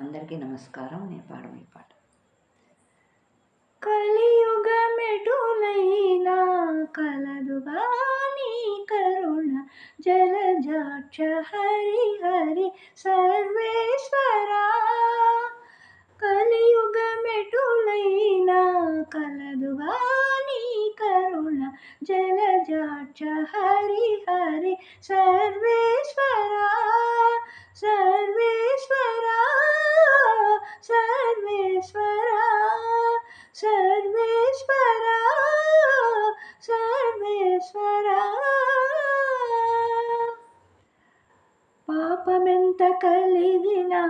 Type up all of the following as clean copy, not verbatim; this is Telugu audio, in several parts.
అందరికీ నమస్కారం. నేను పాడబోయే పాట. కలియుగమెటులైనా కలదుగా నీ కరుణ జలజాక్ష హరి హరి సర్వేశ్వరా. కలియుగమెటులైనా కలదుగా నీ కరుణ జలజాక్ష హరి హరి సర్వేశ్వరా సర్వేశ్వరా సర్వేశ్వరా సర్వేశ్వరా సర్వేశ్వరా. పాపమెంత కలిగినా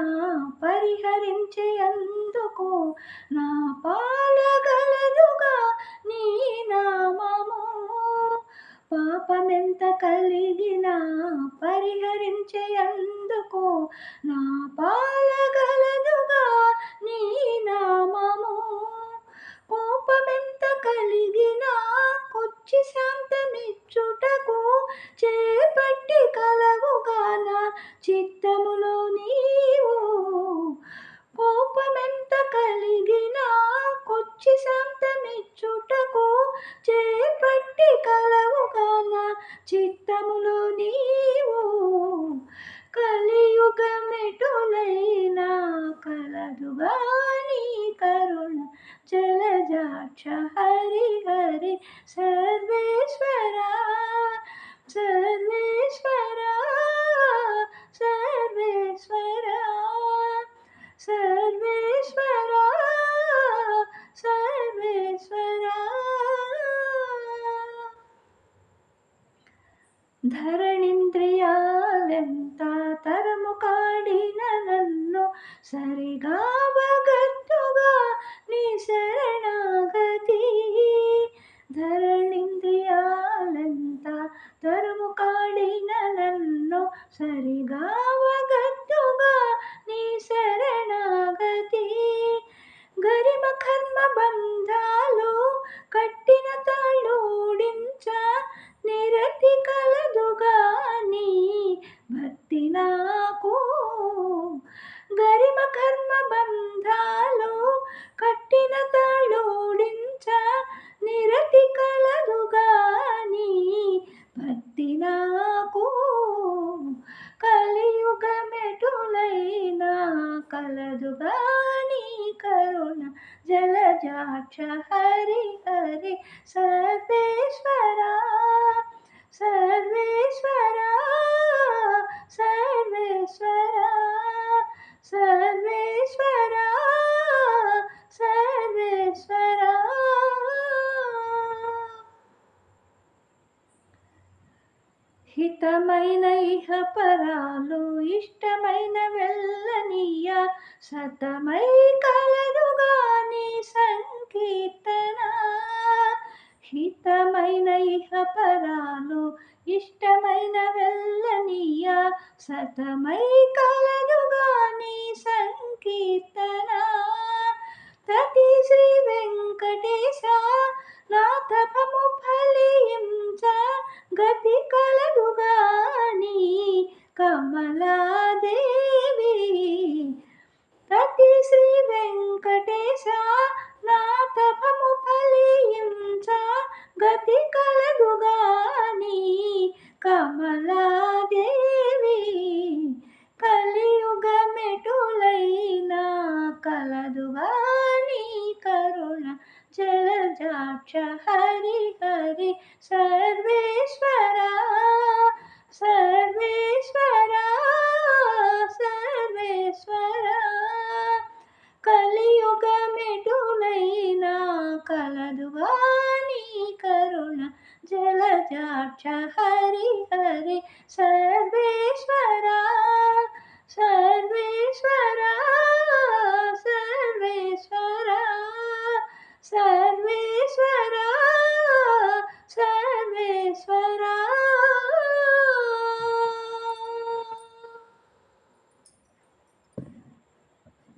పరిహరించేందుకు నా పాలగలదుగా నీ నామము. పాపమెంత కలిగినా పరిహరించేందుకు నా పాలగలదుగా నీ నామము. కోపమెంత కలిగినా కొచ్చి శాంతమిచ్చుటకు చేపట్టి కలవుగాన చిత్తములో నీవు. కోపమెంత కలిగినా కొచ్చి శాంతమిచ్చుటకు చేపట్టి కలవుగాన చిత్తములో నీవు. కలియుగమెటులైనా కలదుగా నీ కరుణ జలజాక్ష హరి హరి సర్వేశ్వరా సర్వేశ్వరా సర్వేశ్వరా సర్వేశ్వరా సర్వేశ్వరా. ధరణింద్రియాలెంత తరము కాడిన నన్ను సరిగావగట్టుగా నీ శరణాగతి. ధరణింద్రియాలెంత తరము కాడిన నన్ను సరిగావగట్టుగా నీ శరణాగతి. గరిమ కర్మ బంధాలు కట్టిన తాళూడించ నిరతి కలదుగా నీ భక్తి నాకు. గరిమ కర్మ బంధాలు కట్టిన తాళూడించ నిరతి కలదుగా నీ భక్తి నాకు. కలియుగమెటులైనా కలదుగా నీ కరుణ జలజాక్ష హరి హరి సర్వేశ్వరా సర్వేశ్వరా సర్వేశ్వరా సర్వేశ్వరా సర్వేశ్వరా. హితమైన ఇహ పరాలు ఇష్టమైన వెళ్ళనీయ సతమై కలదుగా నీ సంకీర్తన. హితమైన ఇహ పరాలు ఇష్టమైన వెళ్ళనీయ సతమై కలదుగా నీ సంకీర్తన. తటి శ్రీ వెంకటేశ నా తపము ఫలించ గతి కలదుగా నీ కమలాదేవి. తటి శ్రీ వెంకటేశ నా తపము ఫలించ గతి కలదుగా నీ కమలాదేవి. కలియుగమెటులైనా కలదుగా నీ కరుణ జలజాక్ష హరి హరి సర్వేశ్వరా సర్వేశ్వరా సర్వేశ్వరా. కలియుగమెటులైనా కలదుగా నీ కరుణ జలజాక్ష